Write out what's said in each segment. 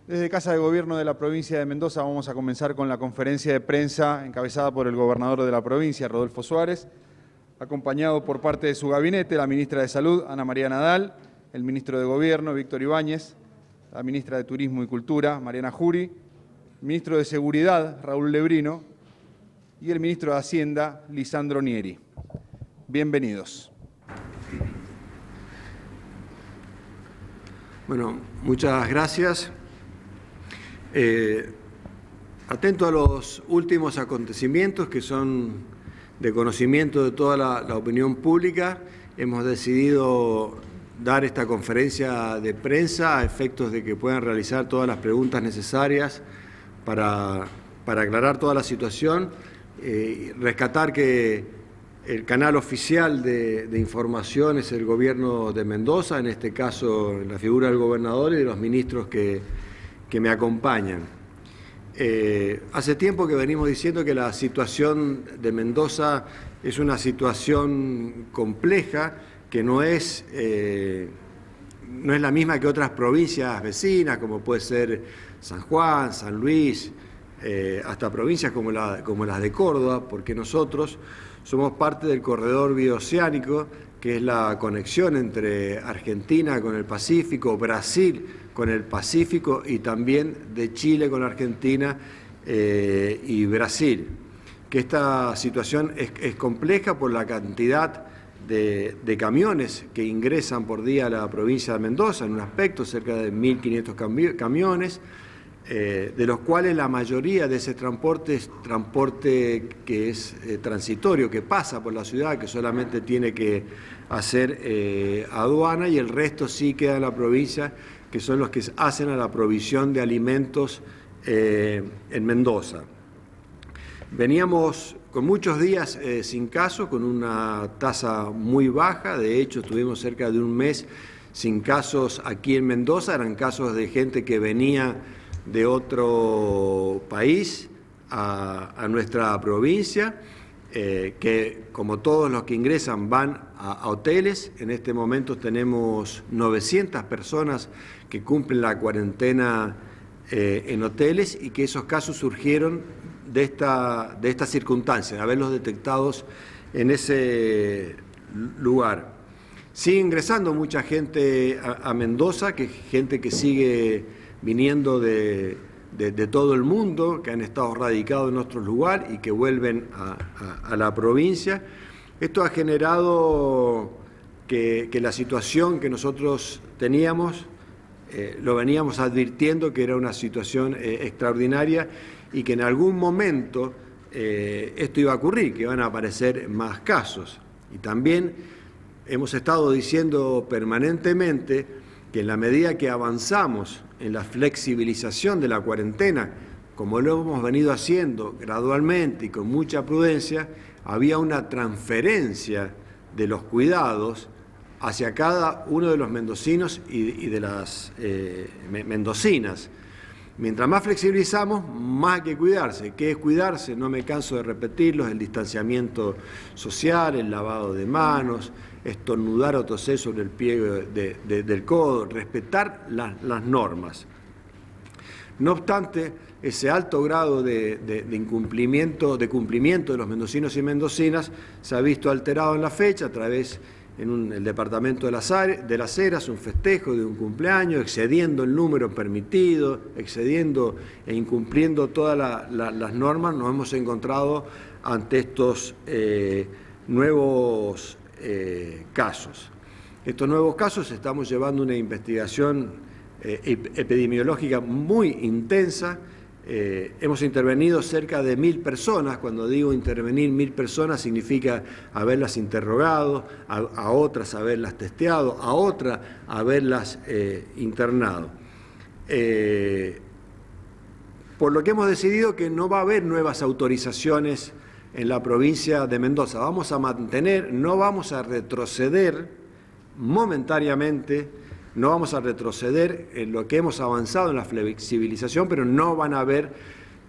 Desde Casa de Gobierno de la provincia de Mendoza vamos a comenzar con la conferencia de prensa encabezada por el gobernador de la provincia, Rodolfo Suárez, acompañado por parte de su gabinete, la ministra de Salud, Ana María Nadal, el ministro de Gobierno, Víctor Ibáñez, la ministra de Turismo y Cultura, Mariana Jury, el ministro de Seguridad, Raúl Lebrino, y el ministro de Hacienda, Lisandro Nieri. Bienvenidos. Bueno, muchas gracias. Atento a los últimos acontecimientos que son de conocimiento de toda la opinión pública, hemos decidido dar esta conferencia de prensa a efectos de que puedan realizar todas las preguntas necesarias para aclarar toda la situación, rescatar que el canal oficial de información es el Gobierno de Mendoza, en este caso la figura del gobernador y de los ministros que me acompañan. Hace tiempo que venimos diciendo que la situación de Mendoza es una situación compleja, que no es la misma que otras provincias vecinas, como puede ser San Juan, San Luis, hasta provincias como las de Córdoba, porque nosotros somos parte del corredor bioceánico, que es la conexión entre Argentina con el Pacífico, Brasil con el Pacífico y también de Chile con Argentina y Brasil. Que esta situación es compleja por la cantidad de camiones que ingresan por día a la provincia de Mendoza, en un aspecto cerca de 1.500 camiones, de los cuales la mayoría de ese transporte es transporte que es transitorio, que pasa por la ciudad, que solamente tiene que hacer aduana, y el resto sí queda en la provincia, que son los que hacen a la provisión de alimentos en Mendoza. Veníamos con muchos días sin casos, con una tasa muy baja, de hecho estuvimos cerca de un mes sin casos aquí en Mendoza, eran casos de gente que venía de otro país a nuestra provincia, que como todos los que ingresan van a hoteles. En este momento tenemos 900 personas que cumplen la cuarentena en hoteles, y que esos casos surgieron de esta circunstancia, de haberlos detectados en ese lugar. Sigue ingresando mucha gente a Mendoza, gente que sigue viniendo de todo el mundo, que han estado radicados en otros lugares y que vuelven a la provincia. Esto ha generado que la situación que nosotros teníamos, lo veníamos advirtiendo que era una situación extraordinaria y que en algún momento esto iba a ocurrir, que iban a aparecer más casos. Y también hemos estado diciendo permanentemente que en la medida que avanzamos en la flexibilización de la cuarentena, como lo hemos venido haciendo gradualmente y con mucha prudencia, había una transferencia de los cuidados hacia cada uno de los mendocinos y de las mendocinas. Mientras más flexibilizamos, más hay que cuidarse. ¿Qué es cuidarse? No me canso de repetirlo: el distanciamiento social, el lavado de manos, estornudar o toser sobre el pliegue del codo, respetar las normas. No obstante, ese alto grado de cumplimiento de los mendocinos y mendocinas se ha visto alterado en la fecha a través en el departamento de las Heras, un festejo de un cumpleaños, excediendo el número permitido, excediendo e incumpliendo todas las normas. Nos hemos encontrado ante estos nuevos casos. Estos nuevos casos, estamos llevando una investigación epidemiológica muy intensa. Hemos intervenido cerca de 1.000 personas. Cuando digo intervenir 1.000 personas, significa haberlas interrogado, a otras haberlas testeado, a otras haberlas internado. Por lo que hemos decidido que no va a haber nuevas autorizaciones en la provincia de Mendoza. Vamos a mantener, no vamos a retroceder momentáneamente. No vamos a retroceder en lo que hemos avanzado en la flexibilización, pero no van a haber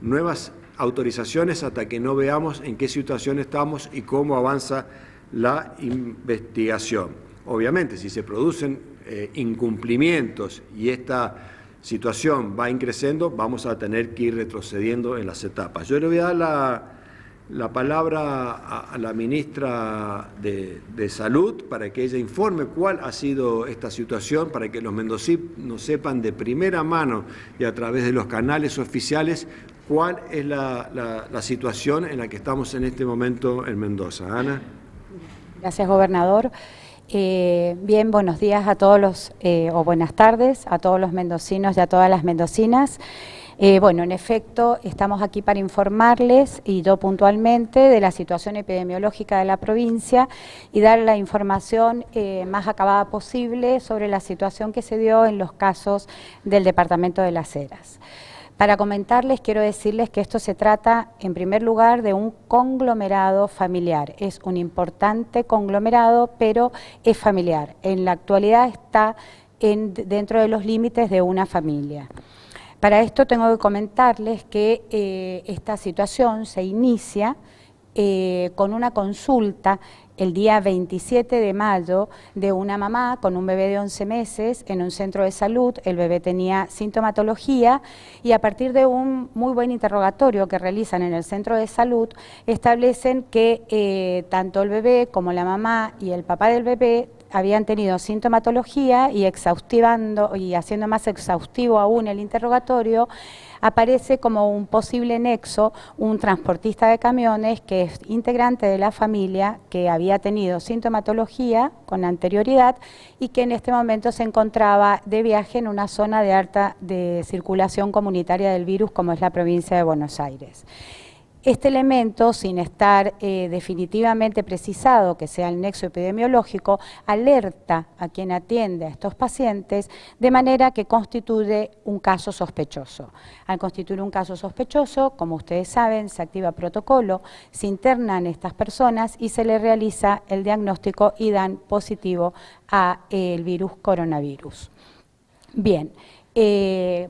nuevas autorizaciones hasta que no veamos en qué situación estamos y cómo avanza la investigación. Obviamente, si se producen incumplimientos y esta situación va increciendo, vamos a tener que ir retrocediendo en las etapas. Yo le voy a dar la palabra a la ministra de Salud para que ella informe cuál ha sido esta situación, para que los mendocinos sepan de primera mano y a través de los canales oficiales cuál es la situación en la que estamos en este momento en Mendoza. Ana. Gracias, gobernador. Bien, buenos días a todos los, o buenas tardes a todos los mendocinos y a todas las mendocinas. Bueno, en efecto, estamos aquí para informarles, y yo puntualmente, de la situación epidemiológica de la provincia y dar la información más acabada posible sobre la situación que se dio en los casos del departamento de Las Heras. Para comentarles, quiero decirles que esto se trata, en primer lugar, de un conglomerado familiar. Es un importante conglomerado, pero es familiar. En la actualidad está dentro de los límites de una familia. Para esto tengo que comentarles que esta situación se inicia con una consulta el día 27 de mayo de una mamá con un bebé de 11 meses en un centro de salud. El bebé tenía sintomatología y a partir de un muy buen interrogatorio que realizan en el centro de salud, establecen que tanto el bebé como la mamá y el papá del bebé habían tenido sintomatología y haciendo más exhaustivo aún el interrogatorio, aparece como un posible nexo un transportista de camiones que es integrante de la familia, que había tenido sintomatología con anterioridad y que en este momento se encontraba de viaje en una zona de alta circulación comunitaria del virus, como es la provincia de Buenos Aires. Este elemento, sin estar definitivamente precisado que sea el nexo epidemiológico, alerta a quien atiende a estos pacientes de manera que constituye un caso sospechoso. Al constituir un caso sospechoso, como ustedes saben, se activa protocolo, se internan estas personas y se les realiza el diagnóstico y dan positivo a el virus coronavirus. Bien.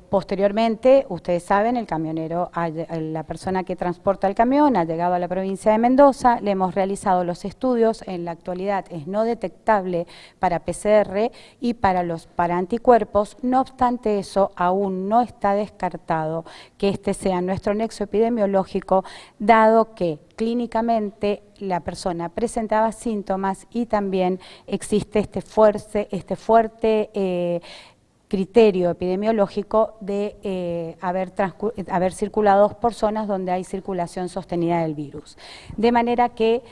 Posteriormente, ustedes saben, el camionero, la persona que transporta el camión ha llegado a la provincia de Mendoza, le hemos realizado los estudios, en la actualidad es no detectable para PCR y para anticuerpos, no obstante eso, aún no está descartado que este sea nuestro nexo epidemiológico, dado que clínicamente la persona presentaba síntomas y también existe este fuerte criterio epidemiológico de haber circulado por zonas donde hay circulación sostenida del virus. De manera que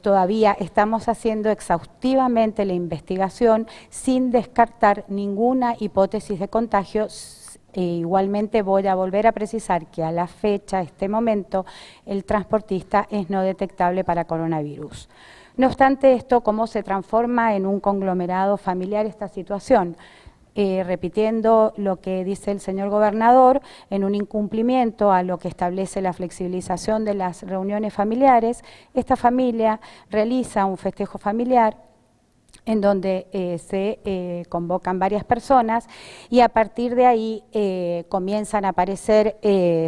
todavía estamos haciendo exhaustivamente la investigación sin descartar ninguna hipótesis de contagio. Igualmente voy a volver a precisar que a la fecha, este momento, el transportista es no detectable para coronavirus. No obstante esto, ¿cómo se transforma en un conglomerado familiar esta situación? Repitiendo lo que dice el señor gobernador, en un incumplimiento a lo que establece la flexibilización de las reuniones familiares, esta familia realiza un festejo familiar en donde se convocan varias personas y a partir de ahí comienzan a aparecer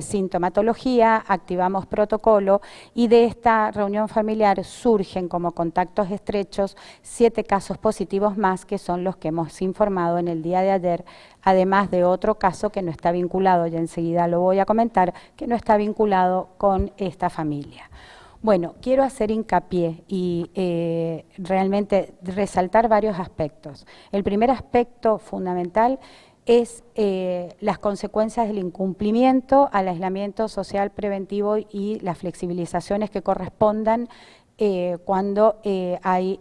sintomatología, activamos protocolo y de esta reunión familiar surgen como contactos estrechos 7 casos positivos más, que son los que hemos informado en el día de ayer, además de otro caso que no está vinculado, y enseguida lo voy a comentar, que no está vinculado con esta familia. Bueno, quiero hacer hincapié y realmente resaltar varios aspectos. El primer aspecto fundamental es las consecuencias del incumplimiento al aislamiento social preventivo y las flexibilizaciones que correspondan cuando hay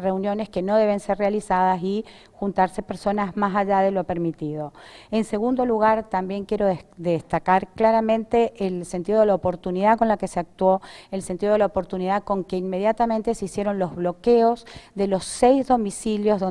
reuniones que no deben ser realizadas y juntarse personas más allá de lo permitido. En segundo lugar, también quiero destacar claramente el sentido de la oportunidad con la que se actuó, el sentido de la oportunidad con que inmediatamente se hicieron los bloqueos de los 6 domicilios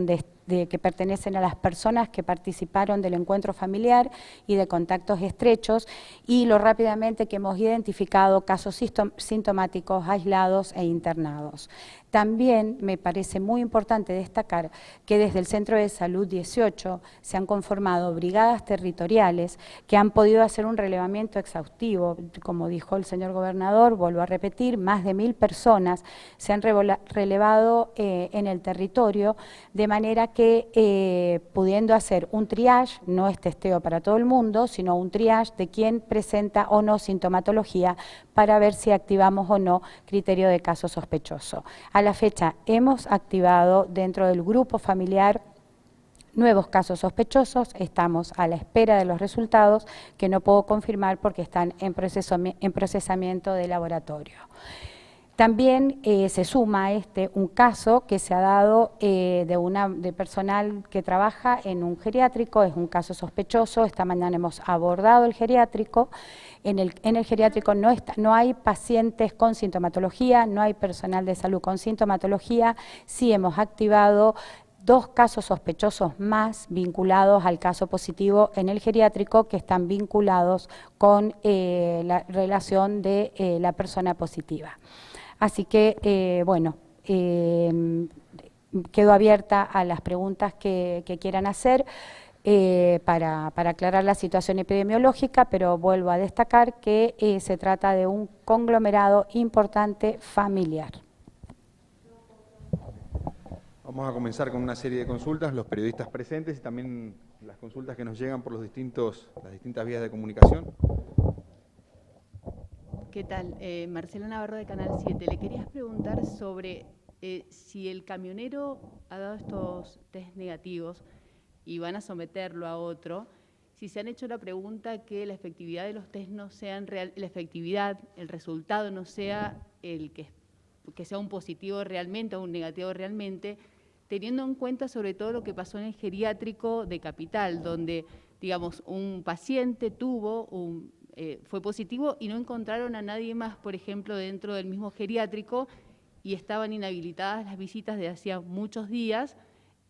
que pertenecen a las personas que participaron del encuentro familiar y de contactos estrechos, y lo rápidamente que hemos identificado casos sintomáticos aislados e internados. También me parece muy importante destacar que desde el Centro de Salud 18 se han conformado brigadas territoriales que han podido hacer un relevamiento exhaustivo. Como dijo el señor gobernador, vuelvo a repetir, más de 1000 personas se han relevado en el territorio, de manera que pudiendo hacer un triage, no es testeo para todo el mundo, sino un triage de quién presenta o no sintomatología para ver si activamos o no criterio de caso sospechoso. A la fecha hemos activado dentro del grupo familiar nuevos casos sospechosos, estamos a la espera de los resultados que no puedo confirmar porque están en procesamiento de laboratorio. También se suma a un caso que se ha dado de personal que trabaja en un geriátrico, es un caso sospechoso. Esta mañana hemos abordado el geriátrico. En el geriátrico no hay pacientes con sintomatología, no hay personal de salud con sintomatología. Sí hemos activado 2 casos sospechosos más vinculados al caso positivo en el geriátrico que están vinculados con la relación de la persona positiva. Así que, bueno, quedo abierta a las preguntas que quieran hacer para aclarar la situación epidemiológica, pero vuelvo a destacar que se trata de un conglomerado importante familiar. Vamos a comenzar con una serie de consultas, los periodistas presentes y también las consultas que nos llegan por las distintas vías de comunicación. ¿Qué tal? Marcela Navarro de Canal 7. Le querías preguntar sobre si el camionero ha dado estos test negativos y van a someterlo a otro, si se han hecho la pregunta que la efectividad de los test no sean real, la efectividad, el resultado no sea el que sea un positivo realmente o un negativo realmente, teniendo en cuenta sobre todo lo que pasó en el geriátrico de Capital, donde, digamos, un paciente fue positivo y no encontraron a nadie más, por ejemplo, dentro del mismo geriátrico y estaban inhabilitadas las visitas de hacía muchos días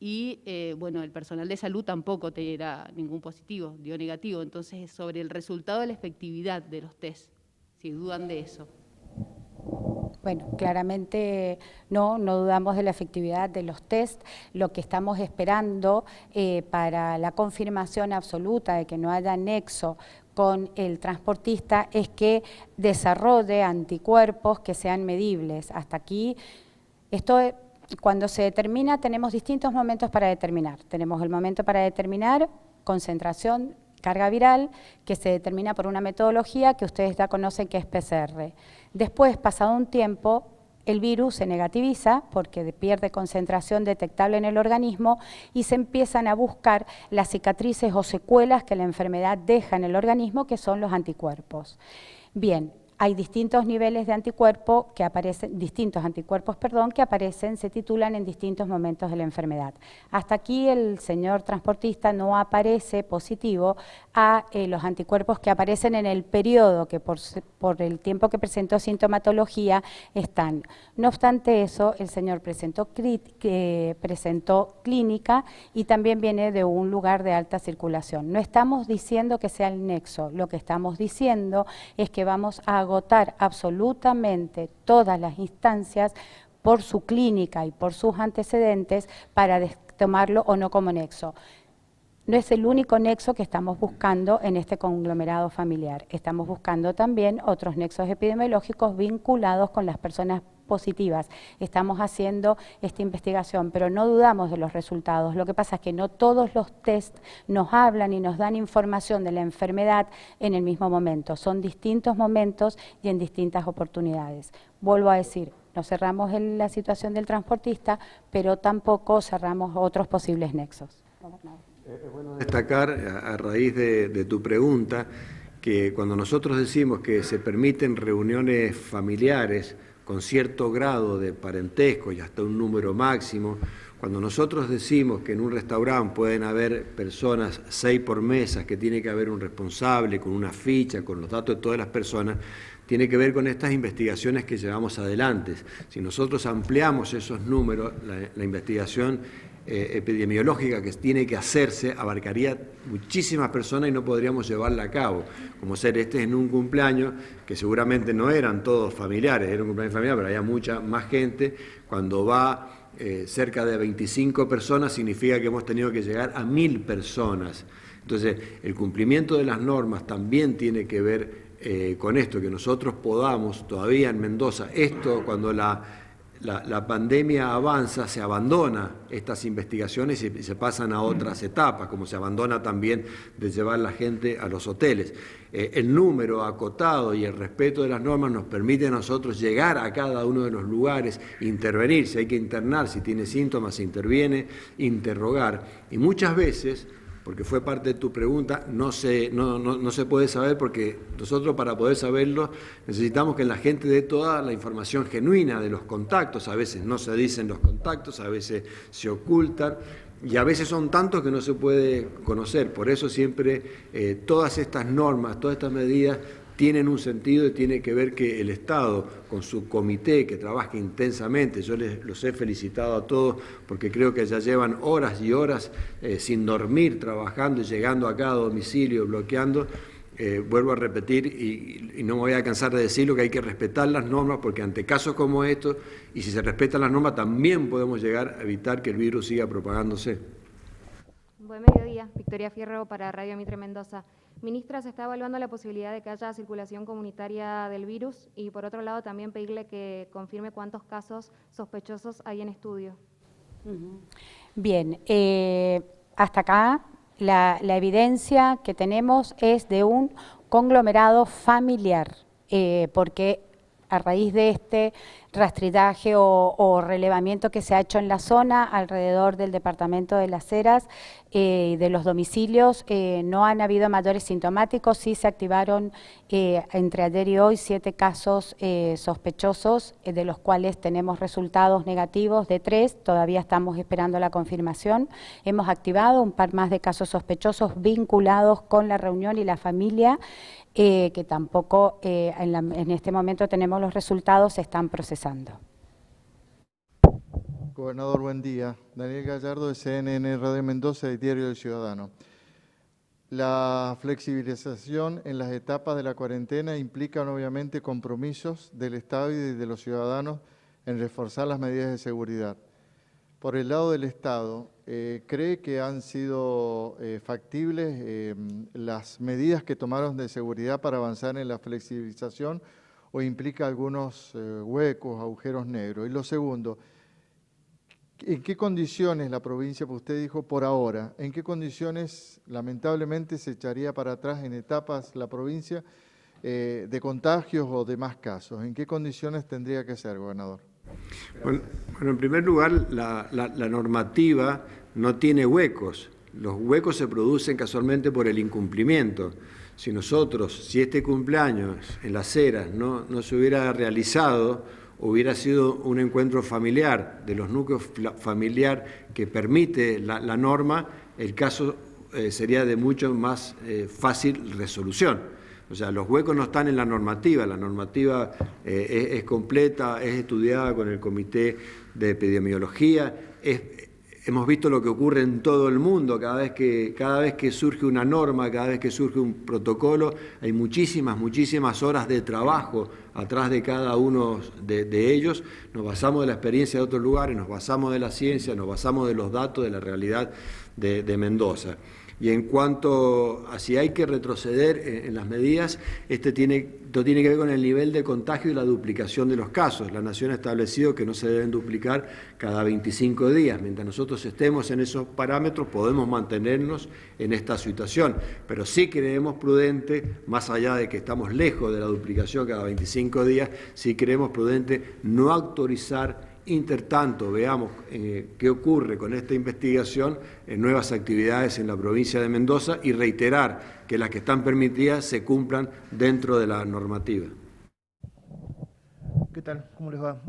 y, bueno, el personal de salud tampoco era ningún positivo, dio negativo. Entonces, sobre el resultado de la efectividad de los test, si dudan de eso. Bueno, claramente no dudamos de la efectividad de los test. Lo que estamos esperando para la confirmación absoluta de que no haya nexo con el transportista es que desarrolle anticuerpos que sean medibles. Hasta aquí, cuando se determina, tenemos distintos momentos para determinar. Tenemos el momento para determinar concentración, carga viral, que se determina por una metodología que ustedes ya conocen que es PCR. Después, pasado un tiempo, el virus se negativiza porque pierde concentración detectable en el organismo y se empiezan a buscar las cicatrices o secuelas que la enfermedad deja en el organismo, que son los anticuerpos. Bien, hay distintos niveles de anticuerpos que aparecen, se titulan en distintos momentos de la enfermedad. Hasta aquí el señor transportista no aparece positivo a los anticuerpos que aparecen en el periodo que por el tiempo que presentó sintomatología están. No obstante eso, el señor presentó clínica y también viene de un lugar de alta circulación. No estamos diciendo que sea el nexo, lo que estamos diciendo es que vamos a agotar absolutamente todas las instancias por su clínica y por sus antecedentes para tomarlo o no como nexo. No es el único nexo que estamos buscando en este conglomerado familiar. Estamos buscando también otros nexos epidemiológicos vinculados con las personas positivas. Estamos haciendo esta investigación, pero no dudamos de los resultados. Lo que pasa es que no todos los test nos hablan y nos dan información de la enfermedad en el mismo momento. Son distintos momentos y en distintas oportunidades. Vuelvo a decir, no cerramos la situación del transportista, pero tampoco cerramos otros posibles nexos. Es bueno destacar, a raíz de tu pregunta, que cuando nosotros decimos que se permiten reuniones familiares con cierto grado de parentesco y hasta un número máximo, cuando nosotros decimos que en un restaurante pueden haber personas 6 por mesa, que tiene que haber un responsable con una ficha, con los datos de todas las personas, tiene que ver con estas investigaciones que llevamos adelante. Si nosotros ampliamos esos números, la investigación epidemiológica que tiene que hacerse abarcaría muchísimas personas y no podríamos llevarla a cabo. Como ser en un cumpleaños, que seguramente no eran todos familiares, era un cumpleaños familiar, pero había mucha más gente. Cuando va cerca de 25 personas, significa que hemos tenido que llegar a 1000 personas. Entonces, el cumplimiento de las normas también tiene que ver con esto, que nosotros podamos todavía en Mendoza, cuando la pandemia avanza, se abandona estas investigaciones y se pasan a otras etapas, como se abandona también de llevar la gente a los hoteles. El número acotado y el respeto de las normas nos permite a nosotros llegar a cada uno de los lugares, intervenir, si hay que internar, si tiene síntomas, se interviene, interrogar. Y muchas veces, porque fue parte de tu pregunta, no se puede saber, porque nosotros para poder saberlo necesitamos que la gente dé toda la información genuina de los contactos. A veces no se dicen los contactos, a veces se ocultan y a veces son tantos que no se puede conocer. Por eso siempre todas estas normas, todas estas medidas tienen un sentido y tiene que ver que el Estado, con su comité que trabaja intensamente, yo los he felicitado a todos porque creo que ya llevan horas y horas sin dormir, trabajando y llegando a cada domicilio, bloqueando. Vuelvo a repetir y no me voy a cansar de decirlo, que hay que respetar las normas, porque ante casos como estos, y si se respetan las normas, también podemos llegar a evitar que el virus siga propagándose. Buen mediodía, Victoria Fierro para Radio Mitre Mendoza. Ministra, se está evaluando la posibilidad de que haya circulación comunitaria del virus y por otro lado también pedirle que confirme cuántos casos sospechosos hay en estudio. Bien, hasta acá la evidencia que tenemos es de un conglomerado familiar, porque a raíz de este rastrillaje o relevamiento que se ha hecho en la zona alrededor del departamento de Las Heras y de los domicilios, no han habido mayores sintomáticos. Sí se activaron entre ayer y hoy 7 casos sospechosos, de los cuales tenemos resultados negativos de 3, todavía estamos esperando la confirmación. Hemos activado un par más de casos sospechosos vinculados con la reunión y la familia, que tampoco en este momento tenemos los resultados, se están procesando. Gobernador, buen día. Daniel Gallardo de CNN Radio Mendoza y Diario del Ciudadano. La flexibilización en las etapas de la cuarentena implican obviamente compromisos del Estado y de los ciudadanos en reforzar las medidas de seguridad. Por el lado del Estado, ¿cree que han sido factibles las medidas que tomaron de seguridad para avanzar en la flexibilización o implica algunos huecos, agujeros negros? Y lo segundo, ¿en qué condiciones la provincia, pues usted dijo por ahora, en qué condiciones lamentablemente se echaría para atrás en etapas la provincia de contagios o de más casos? ¿En qué condiciones tendría que ser, gobernador? Bueno, en primer lugar, la normativa no tiene huecos. Los huecos se producen casualmente por el incumplimiento. Si este cumpleaños en Las Heras no se hubiera realizado, hubiera sido un encuentro familiar, de los núcleos familiar que permite la norma, el caso sería de mucho más fácil resolución. O sea, los huecos no están en la normativa es completa, es estudiada con el Comité de Epidemiología, hemos visto lo que ocurre en todo el mundo, cada vez que surge una norma, cada vez que surge un protocolo, hay muchísimas horas de trabajo atrás de cada uno de ellos. Nos basamos de la experiencia de otros lugares, nos basamos de la ciencia, nos basamos de los datos, de la realidad de Mendoza. Y en cuanto a si hay que retroceder en las medidas, esto tiene que ver con el nivel de contagio y la duplicación de los casos. La Nación ha establecido que no se deben duplicar cada 25 días. Mientras nosotros estemos en esos parámetros, podemos mantenernos en esta situación. Pero sí creemos prudente, más allá de que estamos lejos de la duplicación cada 25 días, sí creemos prudente no autorizar. Intertanto, veamos qué ocurre con esta investigación en nuevas actividades en la provincia de Mendoza y reiterar que las que están permitidas se cumplan dentro de la normativa. ¿Qué tal? ¿Cómo les va?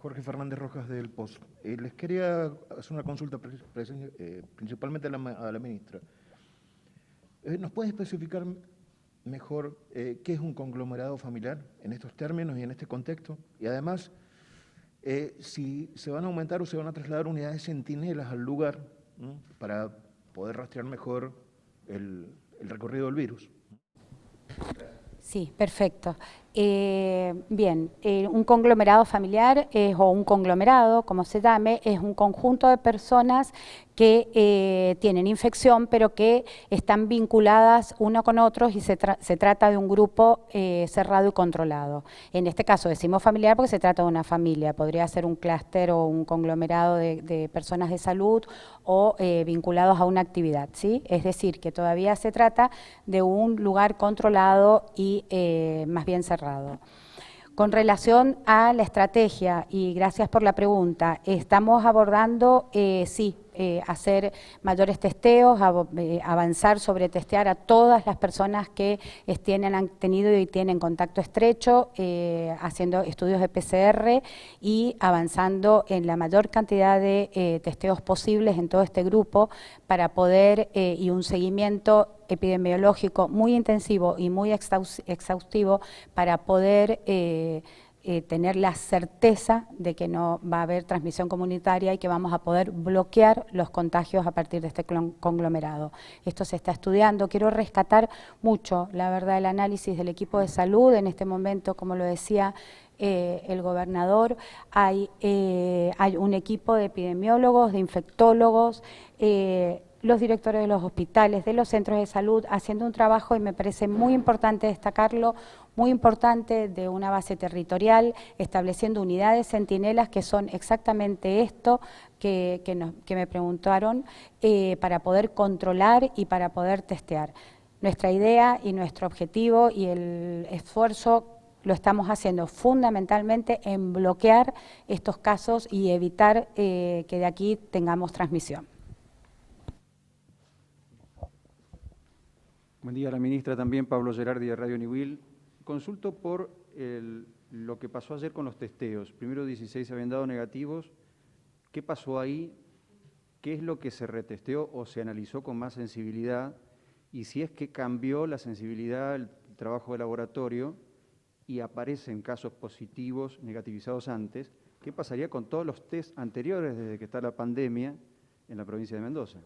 Jorge Fernández Rojas del POS. Les quería hacer una consulta principalmente a la ministra. ¿Nos puede especificar mejor qué es un conglomerado familiar en estos términos y en este contexto? Y además, si se van a aumentar o se van a trasladar unidades centinelas al lugar, ¿no?, para poder rastrear mejor el recorrido del virus. Sí, perfecto. Bien, un conglomerado familiar o un conglomerado, como se llame, es un conjunto de personas que tienen infección, pero que están vinculadas uno con otros y se trata de un grupo cerrado y controlado. En este caso decimos familiar porque se trata de una familia, podría ser un clúster o un conglomerado de personas de salud o vinculados a una actividad, ¿sí? Es decir, que todavía se trata de un lugar controlado y más bien cerrado. Con relación a la estrategia, y gracias por la pregunta, estamos abordando, hacer mayores testeos, avanzar sobre testear a todas las personas que han tenido y tienen contacto estrecho, haciendo estudios de PCR y avanzando en la mayor cantidad de testeos posibles en todo este grupo para poder, y un seguimiento epidemiológico muy intensivo y muy exhaustivo para poder tener la certeza de que no va a haber transmisión comunitaria y que vamos a poder bloquear los contagios a partir de este conglomerado. Esto se está estudiando. Quiero rescatar mucho, la verdad, el análisis del equipo de salud. En este momento, como lo decía el gobernador, hay un equipo de epidemiólogos, de infectólogos, los directores de los hospitales, de los centros de salud, haciendo un trabajo, y me parece muy importante destacarlo, muy importante, de una base territorial, estableciendo unidades centinelas que son exactamente esto que me preguntaron, para poder controlar y para poder testear. Nuestra idea y nuestro objetivo y el esfuerzo lo estamos haciendo fundamentalmente en bloquear estos casos y evitar que de aquí tengamos transmisión. Buen día a la ministra también, Pablo Gerardi de Radio Niwil. Consulto por lo que pasó ayer con los testeos. Primero 16 habían dado negativos. ¿Qué pasó ahí? ¿Qué es lo que se retesteó o se analizó con más sensibilidad? Y si es que cambió la sensibilidad, el trabajo de laboratorio y aparecen casos positivos, negativizados antes, ¿qué pasaría con todos los test anteriores desde que está la pandemia en la provincia de Mendoza?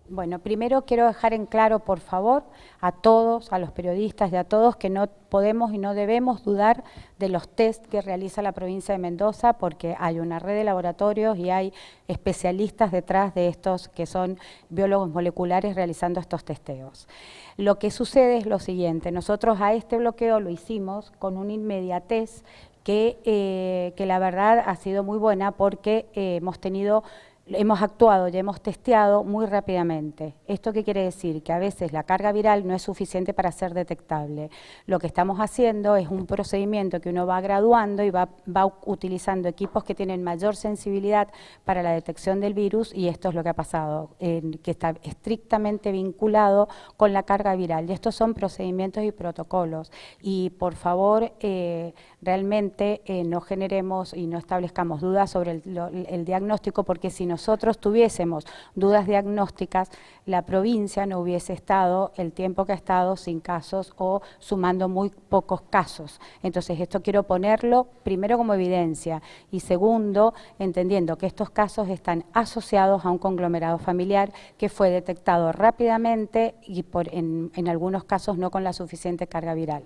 Bueno, primero quiero dejar en claro, por favor, a todos, a los periodistas y a todos, que no podemos y no debemos dudar de los test que realiza la provincia de Mendoza, porque hay una red de laboratorios y hay especialistas detrás de estos que son biólogos moleculares realizando estos testeos. Lo que sucede es lo siguiente: nosotros a este bloqueo lo hicimos con una inmediatez que la verdad ha sido muy buena, porque hemos actuado y hemos testeado muy rápidamente. ¿Esto qué quiere decir? Que a veces la carga viral no es suficiente para ser detectable. Lo que estamos haciendo es un procedimiento que uno va graduando y va utilizando equipos que tienen mayor sensibilidad para la detección del virus, y esto es lo que ha pasado, que está estrictamente vinculado con la carga viral. Y estos son procedimientos y protocolos. Y por favor, realmente no generemos y no establezcamos dudas sobre el diagnóstico, porque si nosotros tuviésemos dudas diagnósticas, la provincia no hubiese estado el tiempo que ha estado sin casos o sumando muy pocos casos. Entonces, esto quiero ponerlo primero como evidencia, y segundo, entendiendo que estos casos están asociados a un conglomerado familiar que fue detectado rápidamente y en algunos casos no con la suficiente carga viral.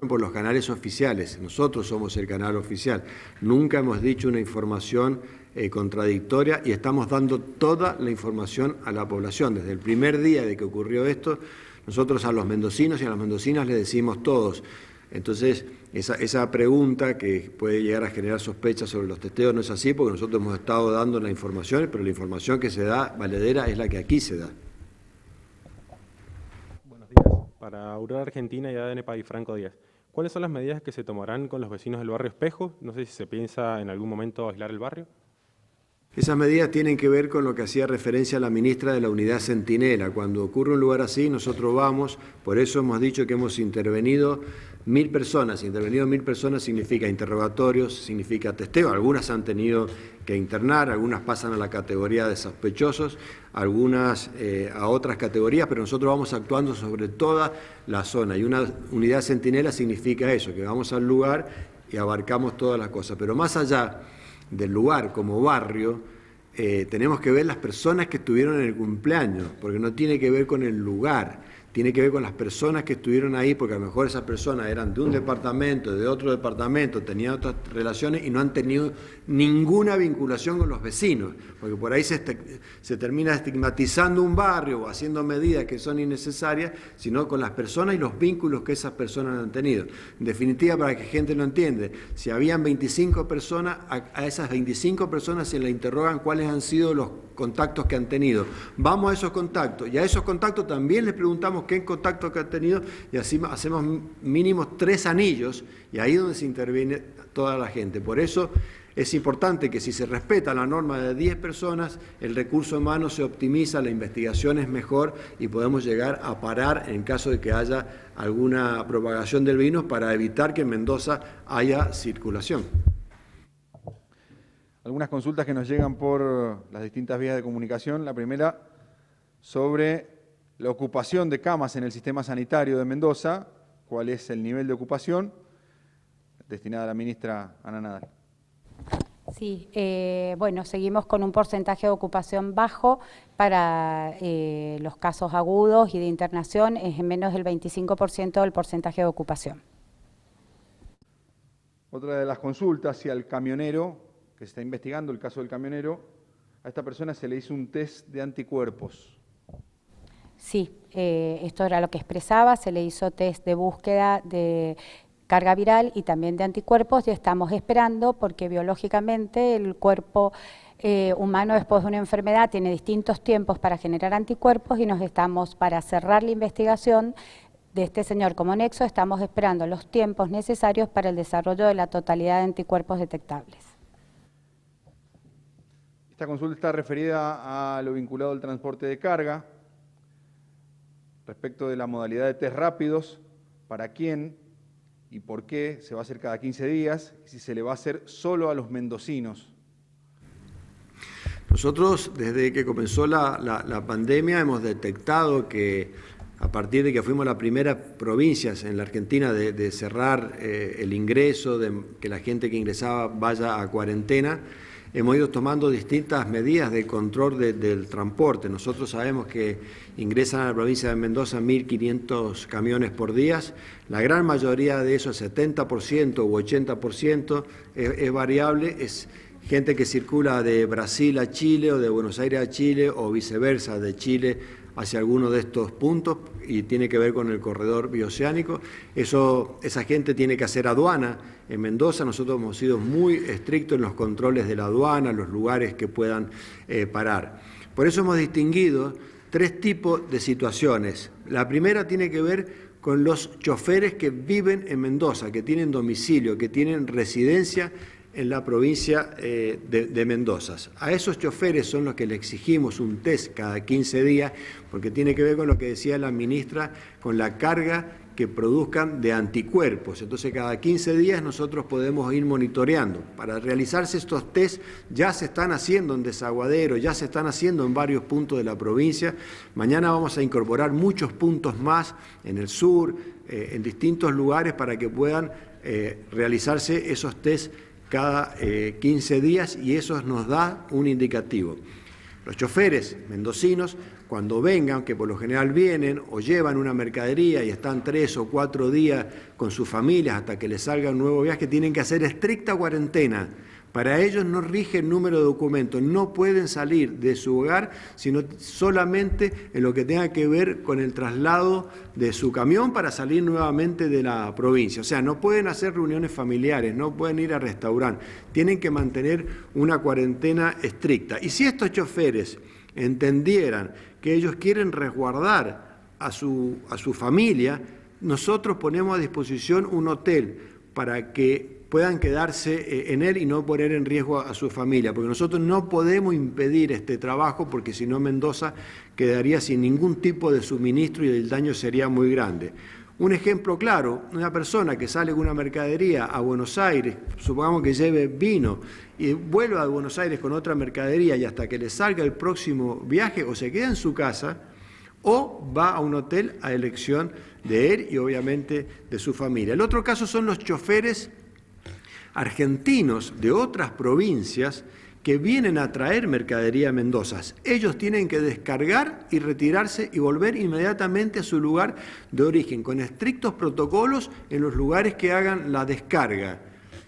Por los canales oficiales, nosotros somos el canal oficial, nunca hemos dicho una información contradictoria, y estamos dando toda la información a la población. Desde el primer día de que ocurrió esto, nosotros a los mendocinos y a las mendocinas les decimos todos. Entonces, esa pregunta que puede llegar a generar sospechas sobre los testeos no es así, porque nosotros hemos estado dando la información, pero la información que se da valedera es la que aquí se da. Buenos días. Para Aurora Argentina y ADN País, Franco Díaz. ¿Cuáles son las medidas que se tomarán con los vecinos del barrio Espejo? No sé si se piensa en algún momento aislar el barrio. Esas medidas tienen que ver con lo que hacía referencia la ministra de la Unidad Centinela. Cuando ocurre un lugar así, nosotros vamos, por eso hemos dicho que hemos intervenido 1000 personas. Intervenido 1000 personas significa interrogatorios, significa testeo. Algunas han tenido que internar, algunas pasan a la categoría de sospechosos, algunas a otras categorías, pero nosotros vamos actuando sobre toda la zona. Y una unidad centinela significa eso, que vamos al lugar y abarcamos todas las cosas. Pero más allá del lugar como barrio, tenemos que ver las personas que estuvieron en el cumpleaños, porque no tiene que ver con el lugar, tiene que ver con las personas que estuvieron ahí, porque a lo mejor esas personas eran de un departamento, de otro departamento, tenían otras relaciones y no han tenido ninguna vinculación con los vecinos, porque por ahí se termina estigmatizando un barrio o haciendo medidas que son innecesarias, sino con las personas y los vínculos que esas personas han tenido. En definitiva, para que gente lo entienda, si habían 25 personas, a esas 25 personas se le interrogan cuáles han sido los contactos que han tenido. Vamos a esos contactos y a esos contactos también les preguntamos qué contactos que han tenido y así hacemos mínimo 3 anillos y ahí es donde se interviene toda la gente. Por eso es importante que si se respeta la norma de 10 personas, el recurso humano se optimiza, la investigación es mejor y podemos llegar a parar en caso de que haya alguna propagación del virus para evitar que en Mendoza haya circulación. Algunas consultas que nos llegan por las distintas vías de comunicación. La primera, sobre la ocupación de camas en el sistema sanitario de Mendoza. ¿Cuál es el nivel de ocupación? Destinada a la ministra Ana Nadal. Sí, bueno, seguimos con un porcentaje de ocupación bajo para los casos agudos y de internación, es en menos del 25% del porcentaje de ocupación. Otra de las consultas, si al camionero, que se está investigando el caso del camionero, a esta persona se le hizo un test de anticuerpos. Sí, esto era lo que expresaba, se le hizo test de búsqueda de carga viral y también de anticuerpos y estamos esperando porque biológicamente el cuerpo humano después de una enfermedad tiene distintos tiempos para generar anticuerpos y nos estamos, para cerrar la investigación de este señor como nexo, estamos esperando los tiempos necesarios para el desarrollo de la totalidad de anticuerpos detectables. Esta consulta está referida a lo vinculado al transporte de carga, respecto de la modalidad de test rápidos, para quién y por qué se va a hacer cada 15 días, y si se le va a hacer solo a los mendocinos. Nosotros, desde que comenzó la pandemia, hemos detectado que a partir de que fuimos la primera provincia en la Argentina de cerrar el ingreso, de que la gente que ingresaba vaya a cuarentena, hemos ido tomando distintas medidas de control del transporte. Nosotros sabemos que ingresan a la provincia de Mendoza 1.500 camiones por día. La gran mayoría de esos, 70% u 80%, es variable, es gente que circula de Brasil a Chile o de Buenos Aires a Chile o viceversa, de Chile hacia alguno de estos puntos y tiene que ver con el corredor bioceánico. Esa gente tiene que hacer aduana. En Mendoza nosotros hemos sido muy estrictos en los controles de la aduana, los lugares que puedan parar. Por eso hemos distinguido 3 tipos de situaciones. La primera tiene que ver con los choferes que viven en Mendoza, que tienen domicilio, que tienen residencia en la provincia de Mendoza. A esos choferes son los que le exigimos un test cada 15 días, porque tiene que ver con lo que decía la ministra, con la carga que produzcan de anticuerpos. Entonces, cada 15 días nosotros podemos ir monitoreando. Para realizarse estos test ya se están haciendo en Desaguadero, ya se están haciendo en varios puntos de la provincia. Mañana vamos a incorporar muchos puntos más en el sur, en distintos lugares para que puedan realizarse esos test cada 15 días y eso nos da un indicativo. Los choferes mendocinos, cuando vengan, que por lo general vienen o llevan una mercadería y están 3 o 4 días con sus familias hasta que les salga un nuevo viaje, tienen que hacer estricta cuarentena. Para ellos no rige el número de documentos, no pueden salir de su hogar, sino solamente en lo que tenga que ver con el traslado de su camión para salir nuevamente de la provincia. O sea, no pueden hacer reuniones familiares, no pueden ir a restaurantes, tienen que mantener una cuarentena estricta. Y si estos choferes entendieran que ellos quieren resguardar a su familia, nosotros ponemos a disposición un hotel para que puedan quedarse en él y no poner en riesgo a su familia, porque nosotros no podemos impedir este trabajo, porque si no Mendoza quedaría sin ningún tipo de suministro y el daño sería muy grande. Un ejemplo claro, una persona que sale con una mercadería a Buenos Aires, supongamos que lleve vino y vuelva a Buenos Aires con otra mercadería y hasta que le salga el próximo viaje o se queda en su casa o va a un hotel a elección de él y obviamente de su familia. El otro caso son los choferes argentinos de otras provincias que vienen a traer mercadería a Mendoza. Ellos tienen que descargar y retirarse y volver inmediatamente a su lugar de origen, con estrictos protocolos en los lugares que hagan la descarga,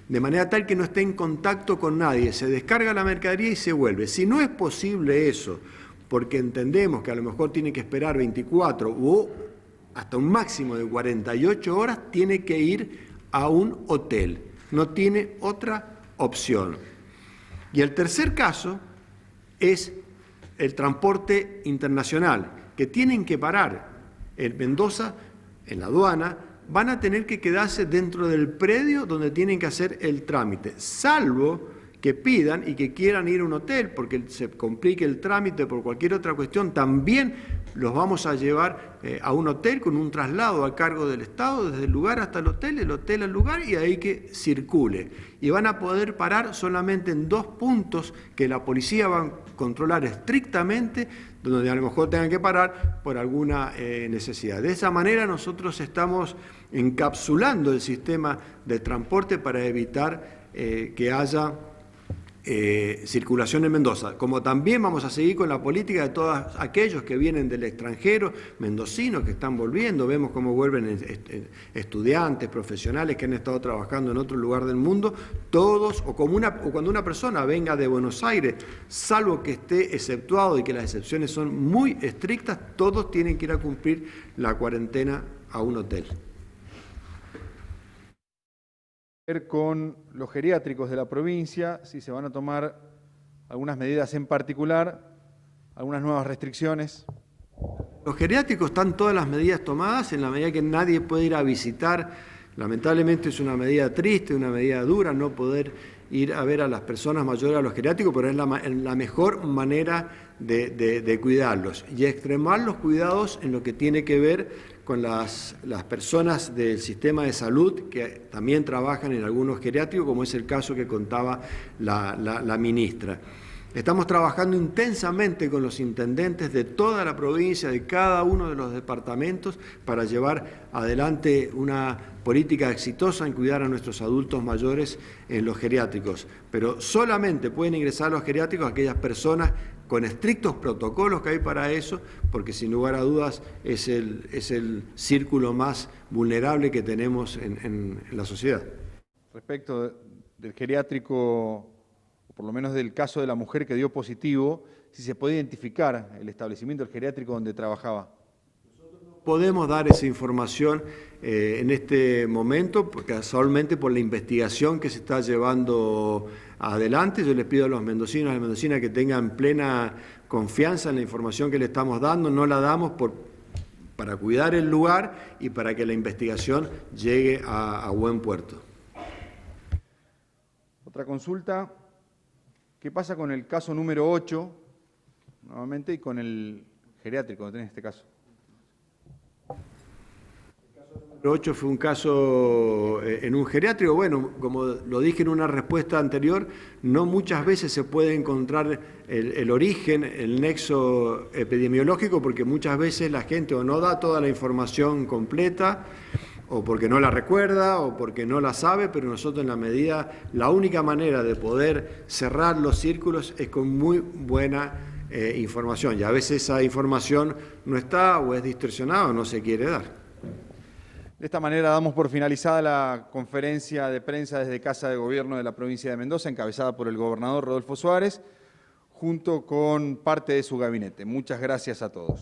de manera tal que no esté en contacto con nadie. Se descarga la mercadería y se vuelve. Si no es posible eso, porque entendemos que a lo mejor tiene que esperar 24 o hasta un máximo de 48 horas, tiene que ir a un hotel. No tiene otra opción. Y el tercer caso es el transporte internacional, que tienen que parar en Mendoza, en la aduana, van a tener que quedarse dentro del predio donde tienen que hacer el trámite, salvo que pidan y que quieran ir a un hotel, porque se complique el trámite por cualquier otra cuestión, también los vamos a llevar a un hotel con un traslado a cargo del Estado, desde el lugar hasta el hotel al lugar, y ahí que circule. Y van a poder parar solamente en 2 puntos que la policía va a controlar estrictamente, donde a lo mejor tengan que parar por alguna necesidad. De esa manera nosotros estamos encapsulando el sistema de transporte para evitar que haya circulación en Mendoza, como también vamos a seguir con la política de todos aquellos que vienen del extranjero, mendocinos que están volviendo, vemos cómo vuelven estudiantes, profesionales que han estado trabajando en otro lugar del mundo, todos, o cuando una persona venga de Buenos Aires, salvo que esté exceptuado y que las excepciones son muy estrictas, todos tienen que ir a cumplir la cuarentena a un hotel. Con los geriátricos de la provincia, si se van a tomar algunas medidas en particular, algunas nuevas restricciones. Los geriátricos están todas las medidas tomadas en la medida que nadie puede ir a visitar. Lamentablemente es una medida triste, una medida dura, no poder ir a ver a las personas mayores a los geriátricos, pero es la mejor manera de cuidarlos y extremar los cuidados en lo que tiene que ver con las personas del sistema de salud que también trabajan en algunos geriátricos, como es el caso que contaba la ministra. Estamos trabajando intensamente con los intendentes de toda la provincia, de cada uno de los departamentos, para llevar adelante una política exitosa en cuidar a nuestros adultos mayores en los geriátricos. Pero solamente pueden ingresar a los geriátricos aquellas personas con estrictos protocolos que hay para eso, porque sin lugar a dudas es el círculo más vulnerable que tenemos en la sociedad. Respecto del geriátrico, por lo menos del caso de la mujer que dio positivo, si se puede identificar el establecimiento del geriátrico donde trabajaba. Podemos dar esa información en este momento, porque casualmente por la investigación que se está llevando adelante, yo les pido a los mendocinos y a las mendocinas que tengan plena confianza en la información que le estamos dando, no la damos para cuidar el lugar y para que la investigación llegue a buen puerto. Otra consulta. ¿Qué pasa con el caso número 8, nuevamente, y con el geriátrico en este caso? El caso número 8 fue un caso en un geriátrico. Bueno, como lo dije en una respuesta anterior, no muchas veces se puede encontrar el origen, el nexo epidemiológico, porque muchas veces la gente o no da toda la información completa, o porque no la recuerda, o porque no la sabe, pero nosotros la única manera de poder cerrar los círculos es con muy buena información, y a veces esa información no está, o es distorsionada, o no se quiere dar. De esta manera damos por finalizada la conferencia de prensa desde Casa de Gobierno de la provincia de Mendoza, encabezada por el gobernador Rodolfo Suárez, junto con parte de su gabinete. Muchas gracias a todos.